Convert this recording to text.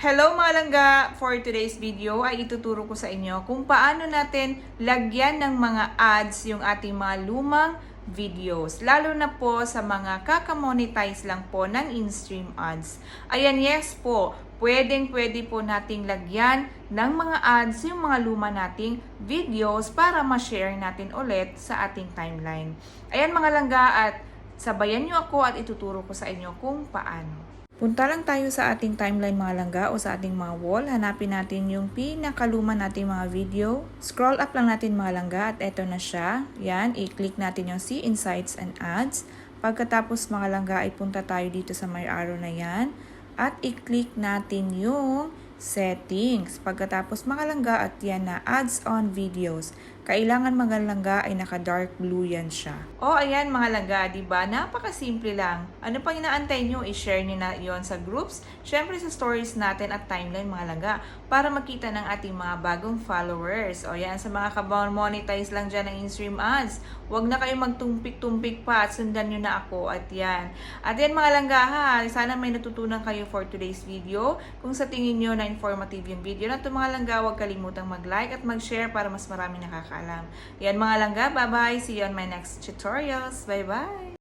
Hello mga langga! For today's video ay ituturo ko sa inyo kung paano natin lagyan ng mga ads yung ating mga lumang videos. Lalo na po sa mga kakamonetize lang po ng in-stream ads. Ayan, yes po, pwede po nating lagyan ng mga ads yung mga luma nating videos para ma-share natin ulit sa ating timeline. Ayan mga langga, at sabayan nyo ako at ituturo ko sa inyo kung paano. Punta lang tayo sa ating timeline mga langga o sa ating mga wall. Hanapin natin yung pinakaluma nating mga video. Scroll up lang natin mga langga at eto na siya. Yan, i-click natin yung See Insights and Ads. Pagkatapos mga langga ay punta tayo dito sa may arrow na yan. At i-click natin yung Settings. Pagkatapos mga langga at yan na Ads on Videos. Kailangan mga langga ay naka-dark blue yan siya. O ayan mga langga, diba? Napakasimple lang. Ano pang inaantay nyo? I-share nyo na yon sa groups, syempre sa stories natin at timeline mga langga, para makita ng ating mga bagong followers. O yan, sa mga monetize lang dyan ng in-stream ads, huwag na kayo magtumpik-tumpik pa at sundan nyo na ako at yan. At yan mga langga ha, sana may natutunan kayo for today's video. Kung sa tingin nyo na informative yung video na ito mga langga, huwag kalimutang mag-like at mag-share para mas marami nakakaalam. Yan mga langga, bye-bye! See you on my next tutorials. Bye-bye!